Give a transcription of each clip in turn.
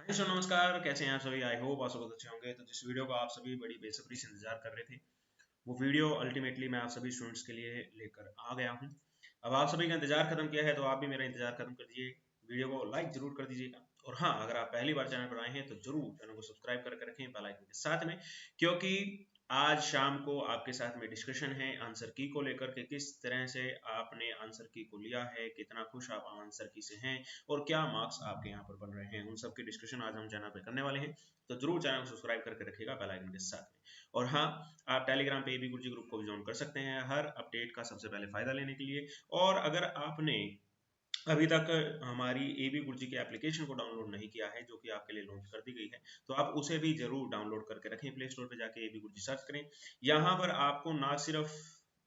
हाय सो नमस्कार, कैसे हैं आप सभी। आई होप आप सब बहुत अच्छे होंगे। तो जिस वीडियो को आप सभी बड़ी बेसब्री से इंतजार कर रहे थे, वो वीडियो अल्टीमेटली मैं आप सभी स्टूडेंट्स के लिए लेकर आ गया हूं। अब आप सभी का इंतजार खत्म किया है तो आप भी मेरा इंतजार खत्म कर दीजिए। वीडियो को लाइक जरूर कर दीजिएगा, और हाँ, अगर आप पहली बार चैनल पर आए हैं तो जरूर चैनल को सब्सक्राइब करके रखें बेल आइकन के साथ में, क्योंकि आज शाम को आपके साथ में डिस्कशन है आंसर की को लेकर के। किस तरह से आपने आंसर की को लिया है, कितना खुश आप आंसर की से हैं, और क्या मार्क्स आपके यहाँ पर बन रहे हैं, उन सब की डिस्कशन आज हम चैनल पे करने वाले हैं। तो जरूर चैनल को सब्सक्राइब करके रखिएगा बेल आइकन के साथ में। और हाँ, आप टेलीग्राम पे एबी गुरुजी ग्रुप को भी ज्वाइन कर सकते हैं हर अपडेट का सबसे पहले फायदा लेने के लिए। और अगर आपने अभी तक हमारी एबी गुरुजी की एप्लीकेशन को डाउनलोड नहीं किया है, जो कि आपके लिए लॉन्च कर दी गई है, तो आप उसे भी जरूर डाउनलोड करके रखें। प्ले स्टोर पे जाके एबी गुरुजी सर्च करें। यहाँ पर आपको ना सिर्फ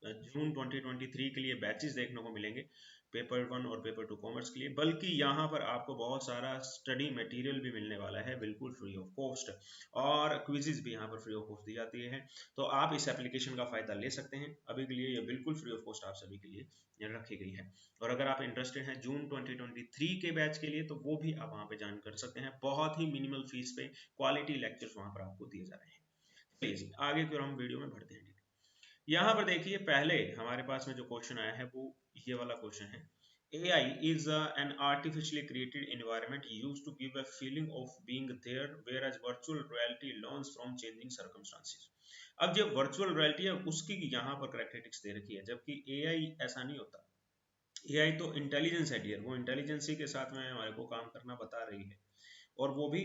जून 2023 के लिए बैचेस देखने को मिलेंगे, पेपर 1 और पेपर 2 कॉमर्स के लिए, बल्कि यहाँ पर आपको बहुत सारा स्टडी मटेरियल भी मिलने वाला है बिल्कुल फ्री ऑफ कॉस्ट, और क्विजेज भी यहाँ पर फ्री ऑफ कॉस्ट दी जाती है। तो आप इस एप्लीकेशन का फायदा ले सकते हैं। अभी के लिए ये बिल्कुल फ्री ऑफ कॉस्ट आप सभी के लिए रखी गई है। और अगर आप इंटरेस्टेड हैं जून 2023 के बैच के लिए, तो वो भी आप वहाँ पे ज्वाइन कर सकते हैं। बहुत ही मिनिमल फीस पे क्वालिटी लेक्चर्स वहाँ पर आपको दिए जा रहे हैं। चलिए जी, आगे की ओर हम वीडियो में बढ़ते हैं। यहाँ पर देखिए, पहले हमारे पास में जो क्वेश्चन आया है वो ये वाला क्वेश्चन है। AI is an artificially created environment used to give a feeling of being there, whereas virtual reality learns from changing circumstances। अब जो वर्चुअल रियलिटी है उसकी यहाँ पर करेक्टरिस्टिक्स दे रखी है, जबकि AI ऐसा नहीं होता। AI तो इंटेलिजेंस है डियर, वो इंटेलिजेंस ही के साथ में हमारे को काम करना बता रही है, और वो भी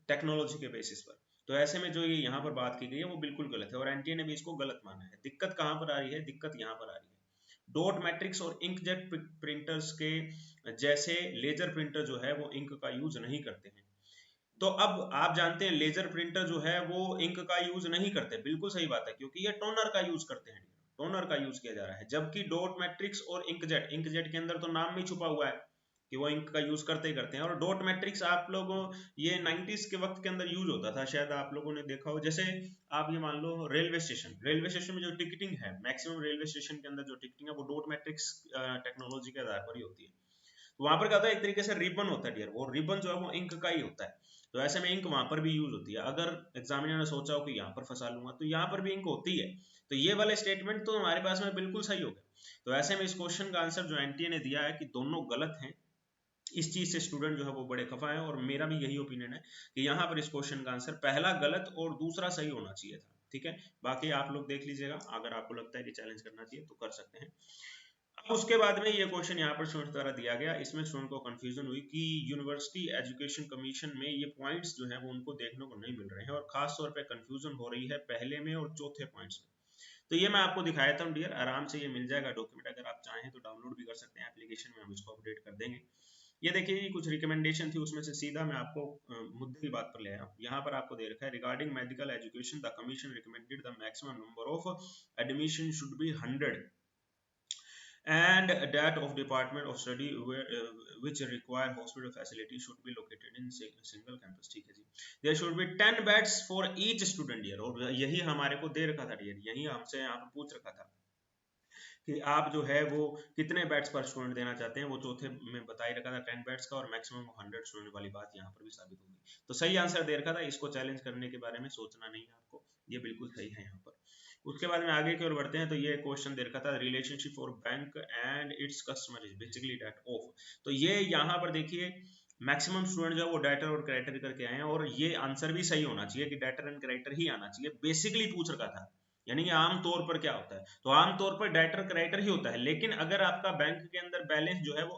टेक्नोलॉजी के बेसिस पर। तो ऐसे में जो ये यहाँ पर बात की गई है वो बिल्कुल गलत है, और एनटीए ने भी इसको गलत माना है। दिक्कत कहाँ पर आ रही है? दिक्कत यहाँ पर आ रही है डॉट मैट्रिक्स और इंकजेट प्रिंटर्स के जैसे लेजर प्रिंटर जो है वो इंक का यूज नहीं करते हैं। तो अब आप जानते हैं लेजर प्रिंटर जो है वो इंक का यूज नहीं करते, बिल्कुल सही बात है, क्योंकि ये टोनर का यूज करते हैं। टोनर का यूज किया जा रहा है, जबकि डॉट मैट्रिक्स और इंकजेट, इंकजेट के अंदर तो नाम में छुपा हुआ है कि वो इंक का यूज करते ही करते हैं। और डॉट मैट्रिक्स आप लोगों, ये 90s के वक्त के अंदर यूज होता था, शायद आप लोगों ने देखा हो। जैसे आप ये मान लो रेलवे स्टेशन, रेलवे स्टेशन में जो टिकटिंग है, मैक्सिमम रेलवे स्टेशन के अंदर जो टिकटिंग है वो डॉट मैट्रिक्स टेक्नोलॉजी के आधार पर ही होती है। तो वहां पर क्या होता है, एक तरीके से रिबन होता है डियर, वो रिबन जो है वो इंक का ही होता है। तो ऐसे में इंक वहां पर भी यूज होती है। अगर एग्जामिनर ने सोचा हो कि यहाँ पर फंसा लूंगा, तो यहाँ पर भी इंक होती है। तो ये वाले स्टेटमेंट तो हमारे पास में बिल्कुल सही हो गया। तो ऐसे में इस क्वेश्चन का आंसर जो एनटीए ने दिया है कि दोनों गलत हैं, इस चीज से स्टूडेंट जो है वो बड़े खफा है। और मेरा भी यही ओपिनियन है कि यहाँ पर इस क्वेश्चन का आंसर पहला गलत और दूसरा सही होना चाहिए था। ठीक है, बाकी आप लोग देख लीजिएगा, अगर आपको लगता है कि चैलेंज करना चाहिए तो कर सकते हैं। अब उसके बाद में ये क्वेश्चन यहाँ पर स्टूडेंट द्वारा दिया गया, इसमें स्टूडेंट को कंफ्यूजन हुई कि यूनिवर्सिटी एजुकेशन कमीशन में ये पॉइंट्स जो है वो उनको देखने को नहीं मिल रहे हैं, और खास तौर पे कंफ्यूजन हो रही है पहले में और चौथे पॉइंट्स में। तो ये मैं आपको दिखाया था डियर, आराम से ये मिल जाएगा डॉक्यूमेंट, अगर आप चाहें तो डाउनलोड भी कर सकते हैं एप्लीकेशन में, हम इसको अपडेट कर देंगे। ये देखिए, कुछ रिकमेंडेशन थी, उसमें से सीधा मैं आपको मुद्दे की बात पर ले आया हूँ। यहाँ पर आपको दे रखा है, regarding medical education the commission recommended the maximum number of admission should be 100 and that of department of study where, which require hospital facility should be located in single campus। ठीक है जी, there should be 10 beds for each student year। और यही हमारे को दे रखा था dear, यही हमसे यहाँ पर पूछ रखा था कि आप जो है वो कितने बैट्स पर स्टूडेंट देना चाहते हैं। वो चौथे में बता ही रखा था 10 बैट्स का, और मैक्सिमम 100 स्टूडेंट वाली बात यहाँ पर भी साबित होगी। तो सही आंसर दे रखा था, इसको चैलेंज करने के बारे में सोचना नहीं है आपको, ये बिल्कुल सही है यहाँ पर। उसके बाद में आगे की ओर बढ़ते हैं, तो ये क्वेश्चन दे रखा था, relationship for bank and its customer is basically debt of. तो ये यहाँ पर देखिए, मैक्सिमम स्टूडेंट जो है वो डाटर और कैरेक्टर करके आए हैं, और ये आंसर भी सही होना चाहिए कि डाटर एंड कैरेक्टर ही आना चाहिए। बेसिकली पूछ रखा था, यानी कि आमतौर पर क्या होता है, तो आमतौर पर डायरेक्टर क्रेडिटर ही होता है। लेकिन अगर आपका बैंक के अंदर बैलेंस जो है वो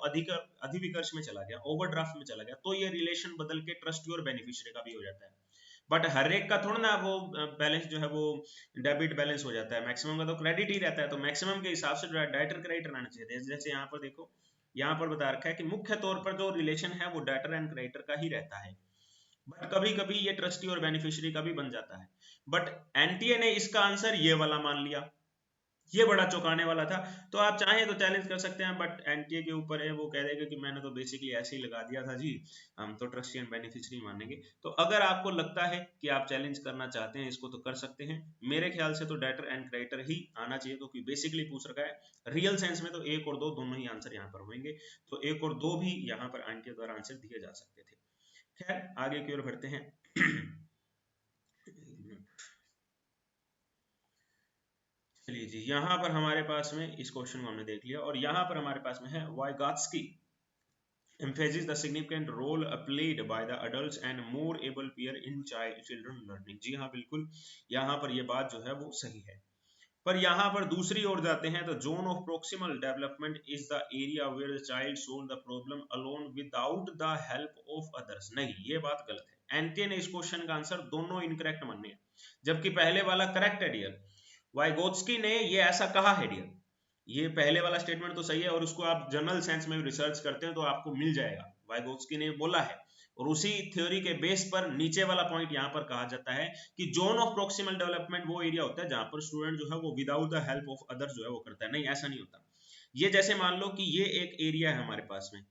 अधिविकर्ष में चला गया, ओवरड्राफ्ट में चला गया, तो ये रिलेशन बदल के ट्रस्टी और बेनिफिशियरी का भी हो जाता है। बट हर एक का थोड़ा ना वो बैलेंस जो है वो डेबिट बैलेंस हो जाता है, मैक्सिमम का तो क्रेडिट ही रहता है। तो मैक्सिमम के हिसाब से डायरेक्टर क्रेडिटर आना चाहिए। जैसे यहाँ पर देखो, यहाँ पर बता रखा है कि मुख्य तौर पर जो रिलेशन है वो डायरेक्टर एंड क्रेडिटर का ही रहता है, बट कभी कभी ये ट्रस्टी और बेनिफिशियरी का भी बन जाता है। बट एनटीए ने इसका आंसर ये वाला मान लिया, ये बड़ा चौंकाने वाला था। तो आप चाहें तो चैलेंज कर सकते हैं, बट एनटीए के ऊपर है, वो कह देगा कि मैंने तो बेसिकली ऐसे ही लगा दिया था जी, हम तो ट्रस्टी एंड बेनिफिशियरी मानेंगे। तो अगर आपको लगता है कि आप चैलेंज करना चाहते हैं इसको, तो कर सकते हैं। मेरे ख्याल से तो डेटर एंड क्रेडिटर ही आना चाहिए, क्योंकि बेसिकली पूछ रखा है। रियल सेंस में तो एक और दो दोनों ही आंसर यहाँ पर होंगे, तो एक और दो भी यहाँ पर एनटीए द्वारा आंसर दिए जा सकते थे। खैर आगे की ओर बढ़ते हैं। चलिए जी, यहाँ पर हमारे पास में इस क्वेश्चन को हमने देख लिया, और यहाँ पर हमारे पास में है वाइगॉत्स्की emphasizes the significant role played by the adults and more able peer in children learning। जी हाँ बिल्कुल, यहाँ पर ये बात जो है वो सही है। पर यहाँ पर दूसरी ओर जाते हैं तो zone of proximal development is the area where the child solve the problem alone without the help of others. नहीं, ये बात गलत है। एनटीए ने इस क्वेश्चन का आंसर दोनों इनकरेक्ट माने हैं, जबकि पहले वाला करेक्ट है डियर। वाइगोत्स्की ने ये ऐसा कहा है डियर, ये पहले वाला स्टेटमेंट तो सही है, और उसको आप जनरल साइंस में भी रिसर्च करते हैं तो आपको मिल जाएगा, वाइगोत्स्की ने बोला है। और उसी थ्योरी के बेस पर नीचे वाला पॉइंट यहाँ पर कहा जाता है कि जोन ऑफ प्रोक्सिमल डेवलपमेंट वो एरिया होता है जहां पर स्टूडेंट जो है वो without the help of others जो है वो करता है। नहीं, ऐसा नहीं होता। ये जैसे मान लो कि ये एक एरिया है हमारे पास में,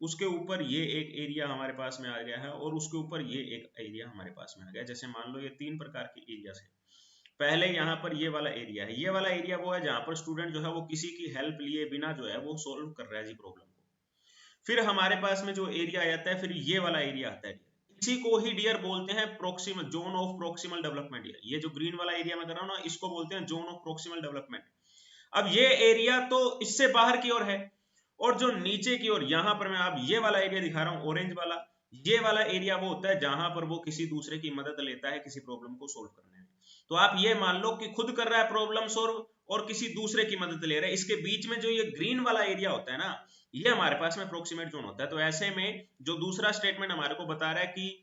उसके ऊपर ये एक एरिया हमारे पास में आ गया है, और उसके ऊपर ये एक एरिया हमारे पास में आ गया। जैसे मान लो ये 3 प्रकार के एरिया है। पहले यहाँ पर ये वाला एरिया है, ये वाला एरिया वो है जहां पर स्टूडेंट जो है वो किसी की हेल्प लिए बिना जो है वो सोल्व कर रहा है जी प्रॉब्लम को। फिर हमारे पास में जो एरिया आता है, फिर ये वाला एरिया आता है, इसी को ही डियर बोलते हैं proximal, zone of proximal development. ये जो ग्रीन वाला एरिया मैं कर रहा हूँ ना, इसको बोलते हैं जोन ऑफ प्रोक्सिमल डेवलपमेंट। अब ये एरिया तो इससे बाहर की ओर है, और जो नीचे की ओर यहाँ पर मैं आप ये वाला एरिया दिखा रहा हूँ ऑरेंज वाला, ये वाला एरिया वो होता है जहां पर वो किसी दूसरे की मदद लेता है किसी प्रॉब्लम को सोल्व करने में। तो आप ये मान लो कि खुद कर रहा है प्रॉब्लम सोल्व और किसी दूसरे की मदद ले रहा है, इसके बीच में जो ये ग्रीन वाला एरिया होता है ना, ये हमारे पास में प्रोक्सीमेट जोन होता है। तो ऐसे में जो दूसरा स्टेटमेंट हमारे को बता रहा है कि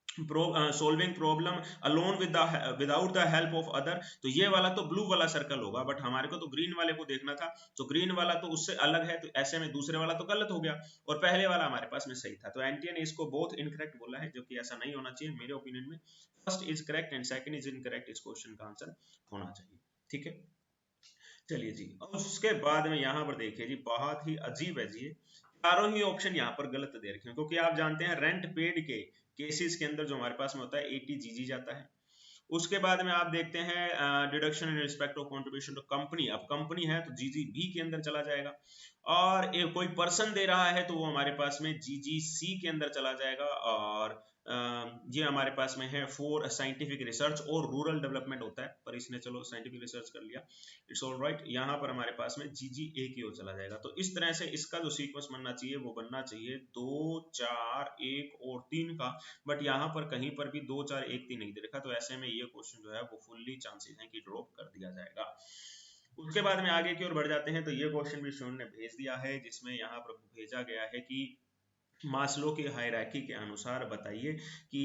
solving problem alone without the help of other, तो ये वाला तो ब्लू वाला सर्कल होगा, बट हमारे को तो ग्रीन वाले को देखना था, तो ग्रीन वाला तो उससे अलग है, तो ऐसे में दूसरे वाला तो गलत हो गया, और पहले वाला हमारे पास में सही था। तो एनटीए ने इसको बहुत इनकरेक्ट बोला है, जो कि ऐसा नहीं होना चाहिए मेरे ओपिनियन में। First is correct and second is incorrect, इस क्वेश्चन का आंसर होना चाहिए। ठीक है, चलिए जी, और उसके बाद में यहाँ पर देखिए जी, बहुत ही अजीब है जी, चारों ही ऑप्शन यहाँ पर गलत दे रखे हैं, क्योंकि आप जानते हैं रेंट पेड के केसेस के अंदर जो हमारे पास में होता है 80 जीजी जाता है। उसके बाद में आप देखते हैं deduction in respect of contribution to company, अब कंपनी है तो जीजी बी के अंदर चला जाएगा, और एक कोई पर्सन दे रहा है तो वो हमारे पास में जीजी सी के अंदर चला जाएगा। और ये हमारे पास में है फॉर साइंटिफिक रिसर्च और रूरल डेवलपमेंट होता है, पर इसने चलो साइंटिफिक रिसर्च कर लिया, इट्स ऑल राइट। यहाँ पर हमारे पास में जीजी ए की ओर चला जाएगा। तो इस तरह से इसका जो सीक्वेंस बनना चाहिए वो बनना चाहिए 2 4 1 और 3 का, बट यहाँ पर कहीं पर भी 2 4 1 3 नहीं दे रखा, तो ऐसे में ये क्वेश्चन जो है वो फुल्ली चांसेस है कि ड्रॉप कर दिया जाएगा। उसके बाद में आगे की ओर बढ़ जाते हैं, तो ये क्वेश्चन भी स्टूडेंट ने भेज दिया है, जिसमें यहाँ पर भेजा गया है कि मास्लो की हायरार्की के अनुसार बताइए कि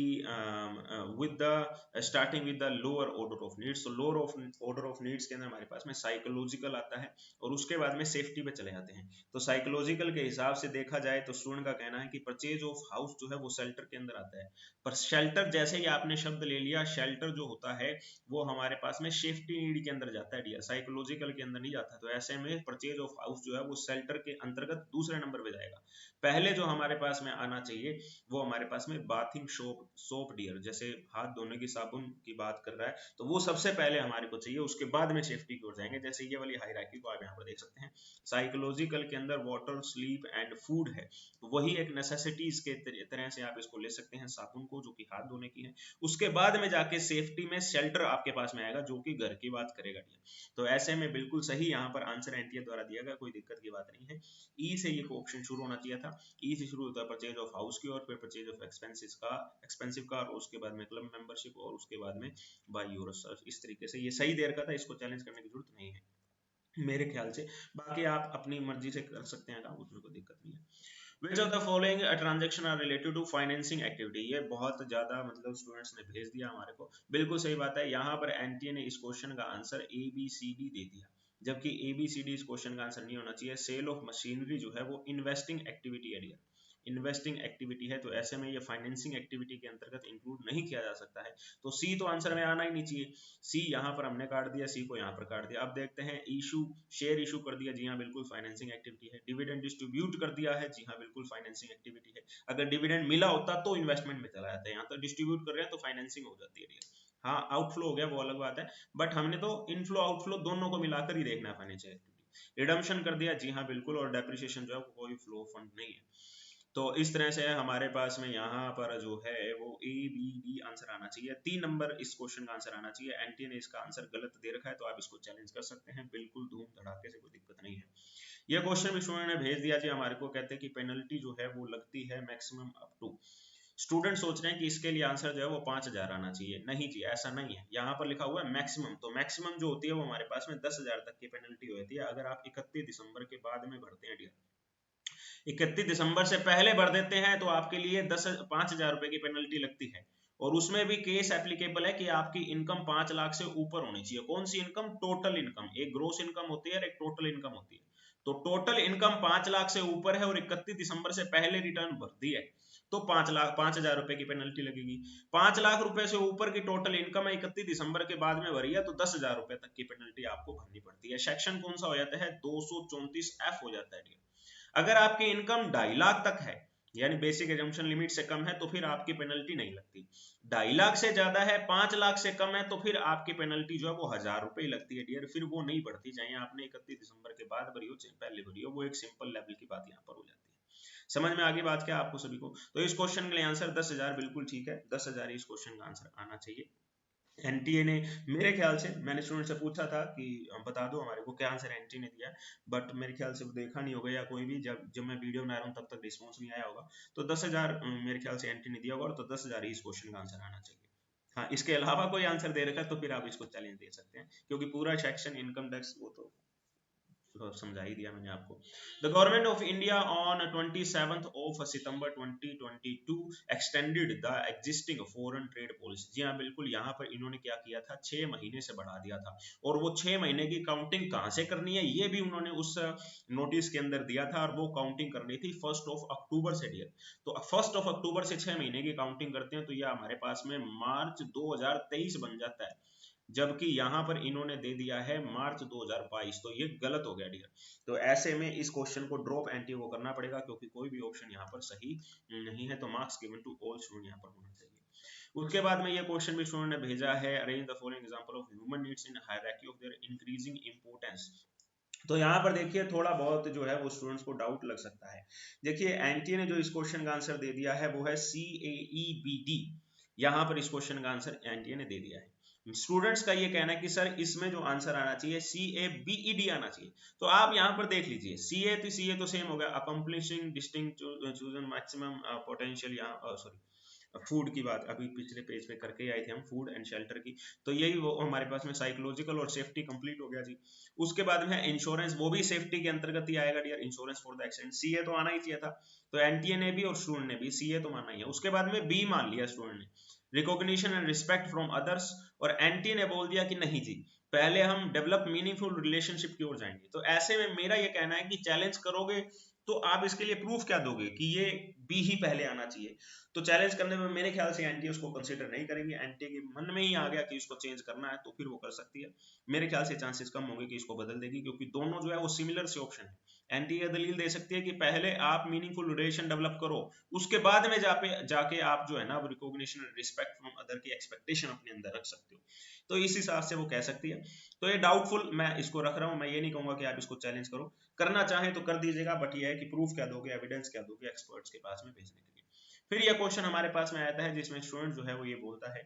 with the starting with the lower order of needs. तो लोअर ऑर्डर ऑफ नीड्स के अंदर हमारे पास में साइकोलॉजिकल आता है, और उसके बाद में सेफ्टी पे चले जाते हैं। तो साइकोलॉजिकल के हिसाब से देखा जाए तो स्टूडेंट का कहना है कि परचेज ऑफ हाउस जो है वो शेल्टर के अंदर आता है, पर शेल्टर जैसे ही आपने शब्द ले लिया, शेल्टर जो होता है वो हमारे पास में सेफ्टी नीड के अंदर जाता है डियर, साइकोलॉजिकल के अंदर नहीं जाता। तो ऐसे में परचेज ऑफ हाउस जो है वो शेल्टर के अंतर्गत दूसरे नंबर पे जाएगा। पहले जो हमारे पास में आना चाहिए वो हमारे पास में बाथिंग सोप डियर, जैसे हाथ धोने की साबुन की बात कर रहा है, तो वो सबसे पहले हमारे को चाहिए, उसके बाद में सेफ्टी की ओर जाएंगे। जैसे ये वाली हायरार्की को आप यहाँ पर देख सकते हैं, साइकोलॉजिकल के अंदर वाटर, स्लीप एंड फूड है, तो वही एक नेसेसिटीज के तरह से आप इसको ले सकते हैं, साबुन को जो कि हाथ धोने की है। उसके बाद में जाके सेफ्टी में शेल्टर आपके पास में आएगा, जो कि घर की बात करेगा। तो ऐसे में बिल्कुल सही यहाँ पर आंसर एनटीए द्वारा दिया गया, कोई दिक्कत की बात नहीं है। ई से ये ऑप्शन शुरू होना चाहिए था। ई से शुरू होता है परचेज ऑफ हाउस की, और फिर परचेज ऑफ एक्सपेंसिव का, और उसके बाद में क्लब मेंबरशिप, और उसके बाद में बाय योर सर्च। इस तरीके से ये सही दे रखा था, इसको चैलेंज करने की जरूरत नहीं है मेरे ख्याल से। बाकी आप अपनी मर्जी से कर सकते हैं काम, उसमें कोई दिक्कत नहीं है। Which of the following transaction are related to financing activity? ये बहुत ज्यादा मतलब स्टूडेंट्स ने भेज दिया हमारे को, बिल्कुल सही बात है। यहाँ पर एनटीए ने इस क्वेश्चन का answer A B C D दे दिया, जबकि ए बी सी डी इस क्वेश्चन का आंसर नहीं होना चाहिए। सेल ऑफ मशीनरी जो है वो इन्वेस्टिंग एक्टिविटी है, इन्वेस्टिंग एक्टिविटी है, तो ऐसे में ये फाइनेंसिंग एक्टिविटी के अंतर्गत इंक्लूड नहीं किया जा सकता है। तो सी तो आंसर में आना ही नहीं चाहिए, सी यहाँ पर हमने काट दिया, सी को यहाँ पर काट दिया। अब देखते हैं, इशू शेयर इशू कर दिया, जी हाँ बिल्कुल फाइनेंसिंग एक्टिविटी है। डिविडेंड डिस्ट्रीब्यूट कर दिया है, जी हाँ बिल्कुल फाइनेंसिंग एक्टिविटी है। अगर डिविडेंड मिला होता तो इन्वेस्टमेंट में चला जाता है, यहाँ तो डिस्ट्रीब्यूट कर रहे हैं तो फाइनेंसिंग हो जाती है। हाँ, आउटफ्लो हो गया वो अलग बात है, बट हमने तो इनफ्लो आउटफ्लो दोनों को मिलाकर ही देखना है फाइनेंशियल एक्टिविटी। रिडम्पशन कर दिया, जी हाँ बिल्कुल, और डेप्रिसिएशन जो है कोई फ्लो फंड नहीं है। तो इस तरह से हमारे पास में यहाँ पर जो है वो ए बी डी आंसर आना चाहिए। 3 नंबर इस क्वेश्चन का आंसर आना चाहिए। एनटीए ने इसका आंसर गलत दे रखा है, तो आप इसको चैलेंज कर सकते हैं, बिल्कुल धूम धड़ाके से, कोई दिक्कत नहीं है। ये क्वेश्चन भी स्टूडेंट ने भेज दिया जी हमारे को, कहते हैं कि पेनल्टी जो है वो लगती है मैक्सिमम अप टू। स्टूडेंट सोच रहे हैं कि इसके लिए आंसर जो है वो 5000 आना चाहिए। नहीं जी, ऐसा नहीं है, यहाँ पर लिखा हुआ है मैक्सिमम। तो मैक्सिमम जो होती है वो हमारे पास में 10,000 तक की पेनल्टी होती है अगर आप 31 दिसंबर के बाद में भरते हैं डियर। 31 दिसंबर से पहले भर देते हैं तो आपके लिए 5,000 रुपए की पेनल्टी लगती है। और उसमें भी केस एप्लीकेबल है कि आपकी इनकम 5 लाख से ऊपर होनी चाहिए। कौन सी इनकम? Total income. एक ग्रोस इनकम होती है और एक टोटल इनकम होती है। तो टोटल इनकम 5 लाख से ऊपर है और 31 दिसंबर से पहले रिटर्न भर दी है तो 5,000 रुपए की पेनल्टी लगेगी। 5 लाख रुपए से ऊपर की टोटल इनकम है, 31 दिसंबर के बाद में भरी है, तो 10,000 रुपए तक की पेनल्टी आपको भरनी पड़ती है। सेक्शन कौन सा हो जाता है? 234F हो जाता है। अगर आपकी इनकम 2.5 लाख तक है, यानी बेसिक एजम्पशन लिमिट से कम है, तो फिर आपकी पेनल्टी नहीं लगती। 2.5 लाख से ज्यादा है, 5 लाख से कम है, तो फिर आपकी पेनल्टी जो है वो 1,000 रुपए लगती है डियर। फिर वो नहीं बढ़ती, चाहे आपने 31 दिसंबर के बाद भरी हो चाहे पहले भरी हो, वो एक सिंपल लेवल की बात यहाँ पर हो जाती है। समझ में आगे बात क्या आपको सभी को? तो इस क्वेश्चन के लिए आंसर 10,000 बिल्कुल ठीक है, 10,000 इस क्वेश्चन का आंसर आना चाहिए। एनटीए ने, मेरे ख्याल से, मैंने स्टूडेंट से पूछा था कि बता दो हमारे को क्या आंसर एनटीए ने दिया, बट मेरे ख्याल से वो देखा नहीं होगा या कोई भी, जब जब मैं वीडियो बना रहा हूँ तब तक रिस्पॉन्स नहीं आया होगा। तो 10,000 मेरे ख्याल से एनटीए ने दिया होगा, तो 10,000 ही इस क्वेश्चन का आंसर आना चाहिए। हाँ, इसके अलावा कोई आंसर दे रखा है तो फिर आप इसको चैलेंज दे सकते हैं, क्योंकि पूरा सेक्शन इनकम टैक्स वो तो समझा ही दिया मैंने आपको। The government of India on 27th of September 2022 extended the existing foreign trade policy. जी हाँ बिल्कुल, यहाँ पर इन्होंने क्या किया था, 6 महीने से बढ़ा दिया था। और वो 6 महीने की काउंटिंग कहाँ से करनी है ये भी उन्होंने उस नोटिस के अंदर दिया था, और वो काउंटिंग करनी थी 1 अक्टूबर से डियर। तो 1 अक्टूबर से 6 महीने की काउंटिंग करते हैं, तो यह हमारे पास में मार्च 2023 बन जाता है, जबकि यहां पर इन्होंने दे दिया है मार्च 2022, तो ये गलत हो गया डियर। तो ऐसे में इस क्वेश्चन को ड्रॉप एंटी को करना पड़ेगा, क्योंकि कोई भी ऑप्शन यहाँ पर सही नहीं है। तो marks given to all student यहाँ पर होना चाहिए। उसके बाद में ये क्वेश्चन भी स्टूडेंट ने भेजा है, arrange the following example of human needs in hierarchy of their increasing importance. तो यहाँ पर देखिए थोड़ा बहुत जो है वो स्टूडेंट्स को डाउट लग सकता है। देखिए एनटीए ने जो इस क्वेश्चन का आंसर दे दिया है वो है CAEBD। यहाँ पर इस क्वेश्चन का आंसर एनटीए ने दे दिया है। स्टूडेंट्स का ये कहना है कि सर इसमें जो आंसर आना चाहिए CABED आना चाहिए। तो आप यहाँ पर देख लीजिए, CA तो सेम हो गया, accomplishing distinct chosen maximum potential, यहाँ सॉरी फूड की बात अभी पिछले पेज पे करके आए थे हम, फूड एंड शेल्टर की। तो यही वो हमारे पास में साइकोलॉजिकल और सेफ्टी कंप्लीट हो गया जी। उसके बाद में इंश्योरेंस, वो भी सेफ्टी के अंतर्गत ही आएगा dear, insurance for the accident. CA तो आना ही चाहिए था, तो एनटीए ने भी और स्टूडेंट ने भी CA तो मानना ही है। उसके बाद में बी मान लिया स्टूडेंट ने, recognition and respect from others, और एनटीए ने बोल दिया कि नहीं जी, पहले हम डेवलप मीनिंगफुल रिलेशनशिप की ओर जाएंगे। तो ऐसे में मेरा ये कहना है कि चैलेंज करोगे तो आप इसके लिए प्रूफ क्या दोगे कि ये बी ही पहले आना चाहिए। तो चैलेंज करने में मेरे ख्याल से एनटीए उसको कंसीडर नहीं करेंगे। एनटीए के मन में ही आ गया कि इसको चेंज करना है, तो फिर वो कर सकती है। मेरे ख्याल से चांसेस कम होंगे कि इसको बदल देगी, क्योंकि दोनों जो है वो सिमिलर से ऑप्शन है। एनटीए दलील दे सकती है कि पहले आप मीनिंगफुल रिलेशन डेवलप करो, उसके बाद में जाके आप जो है ना recognition and respect from other की एक्सपेक्टेशन अपने अंदर रख सकते हो। तो इस हिसाब से वो कह सकती है। तो ये डाउटफुल मैं इसको रख रहा हूँ, मैं ये नहीं कहूंगा कि आप इसको चैलेंज करो, करना चाहें तो कर दीजिएगा, बट ये है कि प्रूफ क्या दोगे, एविडेंस क्या दोगे एक्सपर्ट्स के पास में भेजने के लिए। फिर यह क्वेश्चन हमारे पास में आता है जिसमें स्टूडेंट जो है वो ये बोलता है,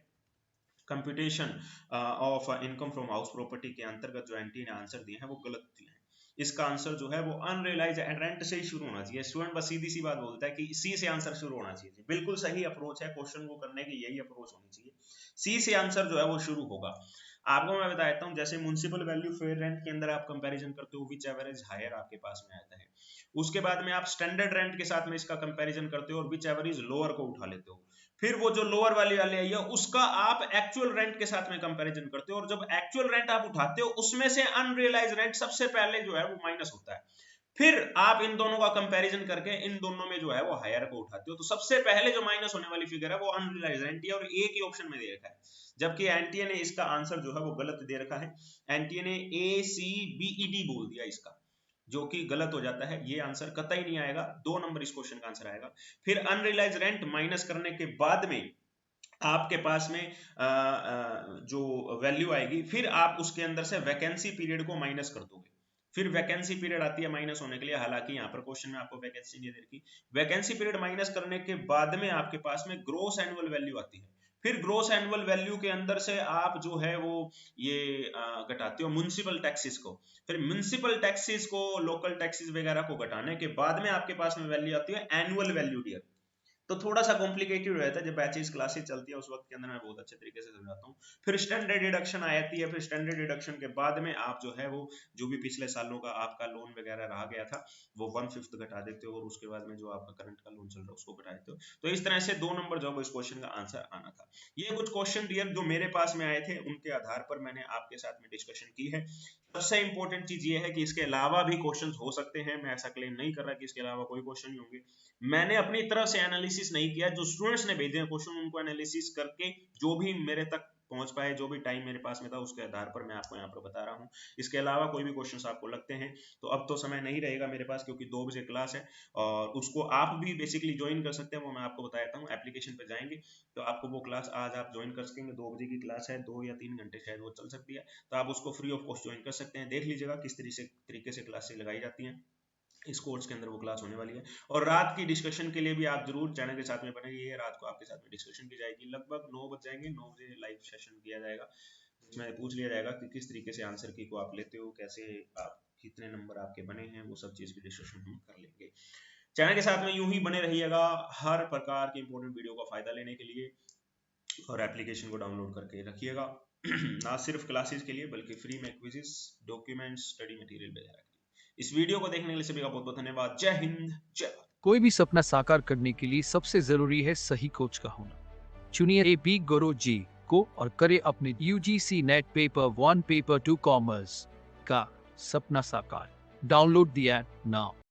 computation of income from house property के अंतर्गत जो एनटी ने आंसर दिए हैं वो गलत दिए हैं। इसका आंसर जो है वो अनरियलाइज रेंट से ही शुरू होना चाहिए। स्टूडेंट बस सीधी सी बात बोलता है कि सी से आंसर शुरू होना चाहिए। बिल्कुल सही अप्रोच है, क्वेश्चन को करने की यही अप्रोच होनी चाहिए। सी से आंसर जो है वो शुरू होगा। आपको मैं बता देता हूँ, जैसे म्युनिसिपल वैल्यू फेयर रेंट के अंदर आप कंपैरिजन करते हो, विच एवरेज हायर आपके पास में आता है। उसके बाद में आप स्टैंडर्ड रेंट के साथ में इसका कंपैरिजन करते हो और विच एवरेज लोअर को उठा लेते हो। फिर वो जो लोअर वाली आई है उसका आप एक्चुअल रेंट के साथ में कंपैरिजन करते हो, और जब एक्चुअल रेंट आप उठाते हो उसमें से अनरियलाइज रेंट सबसे पहले जो है वो माइनस होता है। फिर आप इन दोनों का कंपैरिजन करके इन दोनों में जो है वो हायर को उठाते हो। तो सबसे पहले जो माइनस होने वाली फिगर है वो अनरियलाइज रेंट है, और एक ही ऑप्शन में दे रखा है, जबकि एनटीए ने इसका आंसर जो है वो गलत दे रखा है। एनटीए ने ACBED बोल दिया इसका, जो कि गलत हो जाता है। ये आंसर कतई नहीं आएगा, 2 नंबर इस क्वेश्चन का आंसर आएगा। फिर अनरियलाइज रेंट माइनस करने के बाद में आपके पास में जो वैल्यू आएगी, फिर आप उसके अंदर से वैकेंसी पीरियड को माइनस कर दोगे। फिर वैकेंसी पीरियड आती है माइनस होने के लिए, हालांकि यहाँ पर क्वेश्चन में आपको वैकेंसी नहीं दे रखी। वैकेंसी पीरियड माइनस करने के बाद में आपके पास में ग्रोस एनुअल वैल्यू आती है। फिर ग्रोस एनुअल वैल्यू के अंदर से आप जो है वो ये घटाते हो म्युनिसिपल टैक्सेस को। फिर म्युनिसिपल टैक्सेस को, लोकल टैक्सेस वगैरह को घटाने के बाद में आपके पास में वैल्यू आती है एनुअल वैल्यू डियर। तो थोड़ा सा कॉम्प्लिकेटेड रहता है, जब बैचेस क्लासेस चलती है उस वक्त के अंदर मैं बहुत अच्छे तरीके से समझाता हूँ। फिर स्टैंडर्ड डिडक्शन आती है। फिर स्टैंडर्ड डिडक्शन के बाद में आप जो है वो जो भी पिछले सालों का आपका लोन वगैरह रह गया था वो 1/5 घटा देते हो, और उसके बाद में जो आपका करंट का लोन चल रहा है उसको घटा देते हो। तो इस तरह से 2 नंबर जो इस क्वेश्चन का आंसर आना था। ये कुछ क्वेश्चन डियर जो मेरे पास में आए थे उनके आधार पर मैंने आपके साथ में डिस्कशन की है। सबसे इंपॉर्टेंट चीज ये है कि इसके अलावा भी क्वेश्चंस हो सकते हैं, मैं ऐसा क्लेम नहीं कर रहा कि इसके अलावा कोई क्वेश्चन नहीं होंगे। मैंने अपनी तरफ से एनालिसिस नहीं किया, जो स्टूडेंट्स ने भेजे हैं क्वेश्चन उनको एनालिसिस करके जो भी मेरे तक पहुंच पाए, जो भी टाइम मेरे पास में था उसके आधार पर मैं आपको यहाँ पर बता रहा हूँ। इसके अलावा कोई भी क्वेश्चंस आपको लगते हैं तो अब तो समय नहीं रहेगा मेरे पास, क्योंकि 2 बजे क्लास है और उसको आप भी बेसिकली ज्वाइन कर सकते हैं। वो मैं आपको बता देता हूँ, एप्लीकेशन पे जाएंगे तो आपको वो क्लास आज आप ज्वाइन कर सकेंगे। 2 बजे की क्लास है, 2 या 3 घंटे शायद वो चल सकती है, तो आप उसको फ्री ऑफ कॉस्ट ज्वाइन कर सकते हैं। देख लीजिएगा किस तरीके से क्लासेस लगाई जाती हैं, इस कोर्स के अंदर वो क्लास होने वाली है। और रात की डिस्कशन के लिए भी आप जरूर चैनल के साथ में बने रहिए, रात को आपके साथ में डिस्कशन की जाएगी। लगभग 9 बज जाएंगे, 9 बजे लाइव सेशन किया जाएगा जिसमें पूछ लिया जाएगा कि किस तरीके से आंसर की को आप लेते हो, कैसे आप कितने नंबर आपके बने हैं, वो सब चीज की डिस्कशन हम कर लेंगे। चैनल के साथ में यूं ही बने रहिएगा हर प्रकार के इंपॉर्टेंट वीडियो का फायदा लेने के लिए, और एप्लीकेशन को डाउनलोड करके रखिएगा ना सिर्फ क्लासेस के लिए बल्कि फ्री में क्विज़ेस, डॉक्यूमेंट्स, स्टडी मटेरियल वगैरह के लिए। इस वीडियो को देखने के लिए सभी का बहुत बहुत धन्यवाद। जय हिंद, जय भारत। कोई भी सपना साकार करने के लिए सबसे जरूरी है सही कोच का होना। चुनिए AP गुरु जी को और करे अपने UGC net paper 1 paper 2 commerce का सपना साकार। Download the app now.